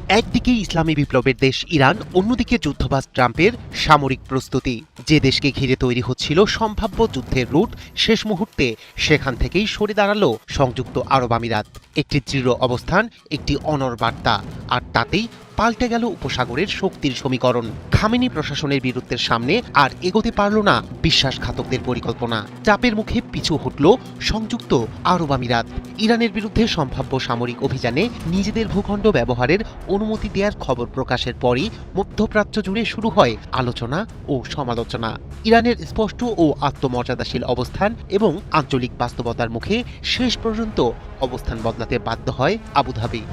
একদিকে ইসলামী বিপ্লবের দেশ ইরান, অন্যদিকে যুদ্ধবাজ ট্রাম্পের সামরিক প্রস্তুতি। যে দেশকে ঘিরে তৈরি হচ্ছিল সম্ভাব্য যুদ্ধের রুট, শেষ মুহূর্তে সেখান থেকেই সরে দাঁড়ালো সংযুক্ত আরব আমিরাত। একটি দৃঢ় অবস্থান, একটি অনড় বার্তা, আর তাতেই পাল্টে গেল উপসাগরের শক্তির সমীকরণ। খামেনি প্রশাসনের বিরুদ্ধের সামনে আর এগোতে পারল না বিশ্বাসঘাতকদের পরিকল্পনা। চাপের মুখে পিছু হটল সংযুক্ত আরব আমিরাত। ইরানের বিরুদ্ধে সম্ভাব্য সামরিক অভিযানে নিজেদের ভূখণ্ড ব্যবহারের অনুমতি দেওয়ার খবর প্রকাশের পরই মধ্যপ্রাচ্য জুড়ে শুরু হয় আলোচনা ও সমালোচনা। ইরানের স্পষ্ট ও আত্মমর্যাদাশীল অবস্থান এবং আঞ্চলিক বাস্তবতার মুখে শেষ পর্যন্ত অবস্থান বদলাতে বাধ্য হয় আবুধাবি।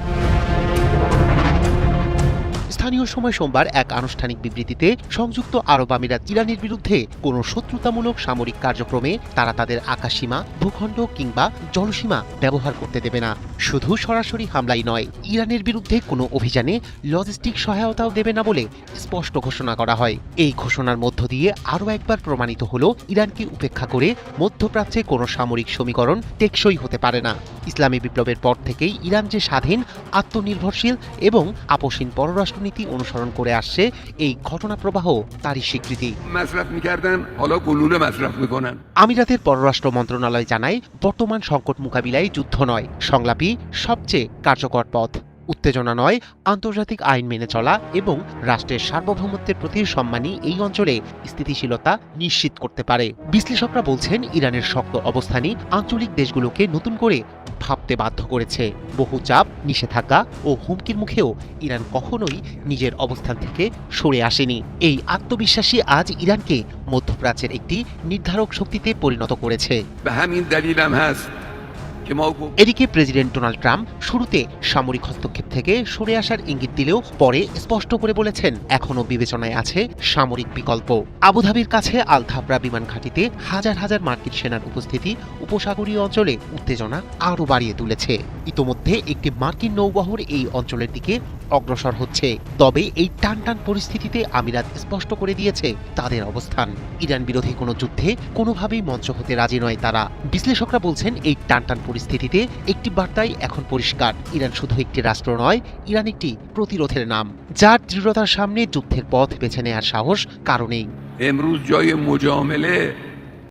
স্থানীয় সময় সোমবার এক আনুষ্ঠানিক বিবৃতিতে সংযুক্ত আরব আমিরাত ইরানের বিরুদ্ধে কোনো শত্রুতামূলক সামরিক কার্যক্রমে তারা তাদের আকাশসীমা, ভূখণ্ড কিংবা জলসীমা ব্যবহার করতে দেবে না। শুধু সরাসরি হামলাই নয়, ইরানের বিরুদ্ধে কোনো অভিযানে লজিস্টিক সহায়তাও দেবে না বলে স্পষ্ট ঘোষণা করা হয়। এই ঘোষণার মধ্য দিয়ে আরও একবার প্রমাণিত হলো ইরানকে উপেক্ষা করে মধ্যপ্রাচ্যে কোনো সামরিক সমীকরণ টেকসই হতে পারে না। ইসলামী বিপ্লবের পর থেকেই ইরান যে স্বাধীন, আত্মনির্ভরশীল এবং আপোষহীন পররাষ্ট্রনীতি অনুসরণ করে আসছে, এই ঘটনা প্রবাহ তারই স্বীকৃতি। আমিরাতের পররাষ্ট্র মন্ত্রণালয় জানায়, বর্তমান সংকট মোকাবিলায় যুদ্ধ নয়, সংলাপই সবচেয়ে কার্যকর পথ। উত্তেজনা নয়, আন্তর্জাতিক আইন মেনে চলা এবং রাষ্ট্রের সার্বভৌমত্বের প্রতি সম্মানই এই অঞ্চলে স্থিতিশীলতা নিশ্চিত করতে পারে। বিশ্লেষকরা বলছেন, ইরানের শক্ত অবস্থানই আঞ্চলিক দেশগুলোকে নতুন করে ভাবতে বাধ্য করেছে। বহু চাপ, নিষেধাজ্ঞা ও হুমকির মুখেও ইরান কখনোই নিজের অবস্থান থেকে সরে আসেনি। এই আত্মবিশ্বাসী আজ ইরানকে মধ্যপ্রাচ্যের একটি নির্ধারক শক্তিতে পরিণত করেছে। এদিকে প্রেসিডেন্ট ডোনাল্ড ট্রাম্প শুরুতে সামরিক হস্তক্ষেপ থেকে সরে আসার ইঙ্গিত দিলেও পরে স্পষ্ট করে বলেছেন, এখনও বিবেচনায় আছে সামরিক বিকল্প। আবুধাবির কাছে আল ধাবরা বিমান ঘাঁটিতে হাজার হাজার মার্কিন সেনার উপস্থিতি উপসাগরীয় অঞ্চলে উত্তেজনা আরও বাড়িয়ে তুলেছে। ইতোমধ্যে একটি মার্কিন নৌবহর এই অঞ্চলের দিকে অগ্রসর হচ্ছে। তবে এই টানটান পরিস্থিতিতে আমিরাত স্পষ্ট করে দিয়েছে তাদের অবস্থান। ইরান বিরোধী কোনো যুদ্ধে কোনোভাবেই মঞ্চ হতে রাজি নয় তারা। বিশ্লেষকরা বলছেন, এই টানটান পরিস্থিতিতে একটি বার্তাই এখন পরিষ্কার, ইরান শুধু একটি রাষ্ট্র নয়, ইরান একটি প্রতিরোধের নাম, যার দৃঢ়তার সামনে যুদ্ধের পথ বেছে নেওয়ার সাহস কারণেই।